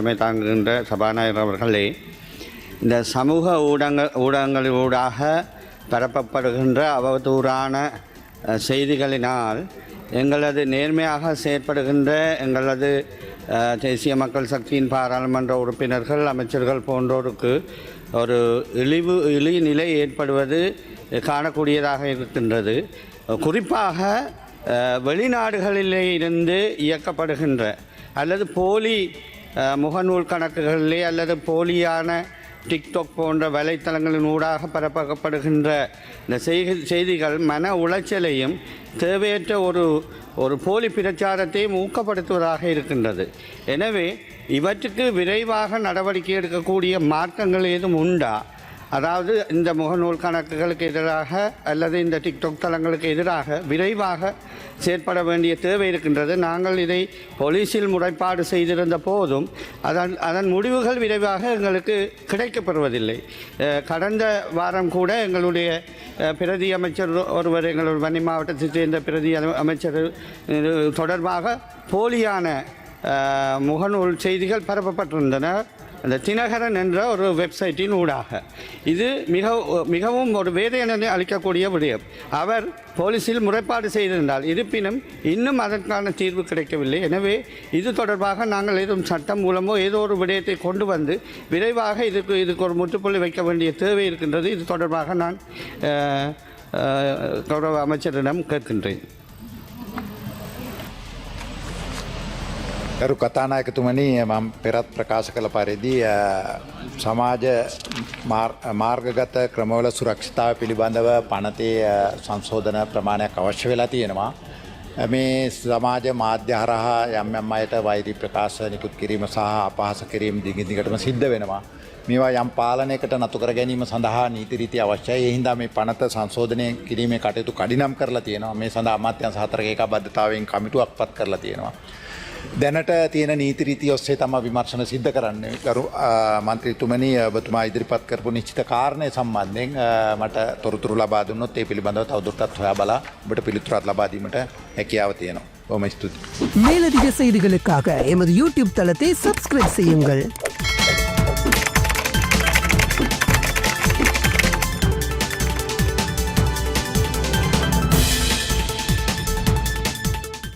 தலைமை தாங்குகின்ற சபாநாயகர் அவர்களே, இந்த சமூக ஊடகங்களூடாக பரப்பப்படுகின்ற அவதூறான செய்திகளினால் எங்களது நேர்மையாக செயற்படுகின்ற எங்களது தேசிய மக்கள் சக்தியின் பாராளுமன்ற உறுப்பினர்கள், அமைச்சர்கள் போன்றோருக்கு ஒரு இழிநிலை ஏற்படுவது காணக்கூடியதாக இருக்கின்றது. குறிப்பாக வெளிநாடுகளிலே இருந்து இயக்கப்படுகின்ற அல்லது போலி முகநூல் கணக்குகளிலே அல்லது போலியான டிக்டாக் போன்ற வலைத்தளங்களின் ஊடாக பரப்பப்படுகின்ற இந்த செய்திகள் மன உளைச்சலையும் தேவையற்ற ஒரு போலி பிரச்சாரத்தையும் ஊக்கப்படுத்துவதாக இருக்கின்றது. எனவே இவற்றுக்கு விரைவாக நடவடிக்கை எடுக்கக்கூடிய மார்க்கங்கள் ஏதும் உண்டா? அதாவது இந்த முகநூல் கணக்குகளுக்கு எதிராக அல்லது இந்த டிக்டாக் தளங்களுக்கு எதிராக விரைவாக செயற்பட வேண்டிய தேவை இருக்கின்றது. நாங்கள் இதை போலீஸில் முறைப்பாடு செய்திருந்த போதும் அதன் முடிவுகள் விரைவாக எங்களுக்கு கிடைக்கப்பெறுவதில்லை. கடந்த வாரம் கூட எங்களுடைய பிரதி அமைச்சர் ஒருவர், எங்களுடைய வன்னி மாவட்டத்தைச் சேர்ந்த பிரதி அமைச்சர் தொடர்பாக போலியான முகநூல் செய்திகள் பரப்பப்பட்டிருந்தன அந்த தினகரன் என்ற ஒரு வெப்சைட்டின் ஊடாக. இது மிகவும் ஒரு வேதனை அளிக்கக்கூடிய விடயம். அவர் போலீஸில் முறைப்பாடு செய்திருந்தால், இருப்பினும் இன்னும் அதற்கான தீர்வு கிடைக்கவில்லை. எனவே இது தொடர்பாக நாங்கள் ஏதும் சட்டம் மூலமோ ஏதோ ஒரு விடயத்தை கொண்டு வந்து விரைவாக இதுக்கு ஒரு முற்றுப்புள்ளி வைக்க வேண்டிய தேவை இருக்கின்றது. இது தொடர்பாக நான் கௌரவ அமைச்சரிடம் கேட்கின்றேன். ගරු කතානායකතුමනි, මම පෙරත් ප්‍රකාශ කළ පරිදි සමාජ මාර්ගගත ක්‍රමවල සුරක්ෂිතතාවය පිළිබඳව පනතේ සංශෝධන ප්‍රමාණයක් අවශ්‍ය වෙලා තියෙනවා. මේ සමාජ මාධ්‍ය හරහා යම් අයට වෛරී ප්‍රකාශ නිකුත් කිරීම සහ අපහාස කිරීම දිගින් දිගටම සිද්ධ වෙනවා. මේවා යම් පාලනයකට නතු කර ගැනීම සඳහා නීති රීති අවශ්‍යයි. ඒ හින්දා මේ පනත සංශෝධනය කිරීමේ කටයුතු කඩිනම් කරලා තියෙනවා. මේ සඳහා අමාත්‍යාංශ හතරක ඒකාබද්ධතාවයෙන් කමිටුවක් පත් කරලා තියෙනවා. දැනට තියෙන නීති රීති ඔස්සේ තමයි විමර්ශන සිද්ධ කරන්නේ. ගරු මන්ත්‍රීතුමනි, ඔබතුමා ඉදිරිපත් කරපු නිශ්චිත කාරණය සම්බන්ධයෙන් මට තොරතුරු ලබා දුන්නොත් ඒ පිළිබඳව තවදුරටත් හොයා බලා ඔබට පිළිතුරක් ලබා දීමට හැකියාව තියෙනවා. බොහොම ස්තුතියි. மேலதிக செய்திகளுக்காக எமது யூடியூப் தளத்தை சப்ஸ்கிரைப் செய்யுங்கள்.